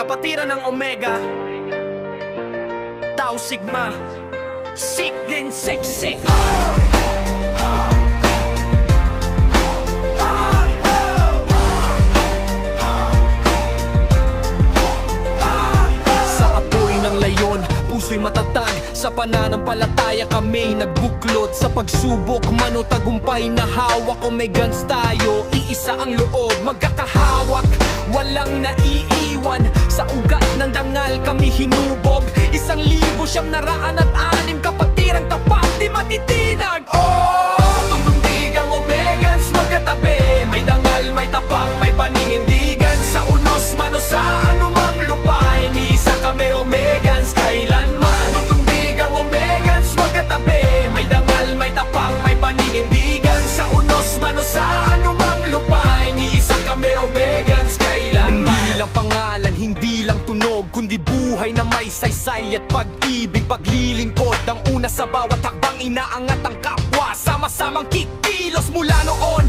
kapatiran ng Omega, Tau Sigma, Sig din Sig. Puso'y matatag, sa pananampalataya kami nagbuklod. Sa pagsubok man o tagumpay na hawak, o may guns tayo, iisa ang loob, magkakahawak, walang naiiwan. Sa ugat ng dangal kami hinubog, 1,906 kapatirang tapat, di matitinag. Oh, tumundigang Omegans magkatabi, may dangal, may tapak, may paninindigan. Sa unos man o sa anumang lupain, iisa kami Omegans kailanman. Tumundigang Omegans magkatabi, may dangal, may tapak, may paninindigan. Sa unos man o sa anumang lupain, iisa kami Omegans kailanman. Hindi lang pangalan, hindi lang tunog, kundi buhay na may saysay at pag-ibig, paglilingkod. Ang una sa bawat hakbang, inaangat ang kapwa, sama-samang kikilos mula noon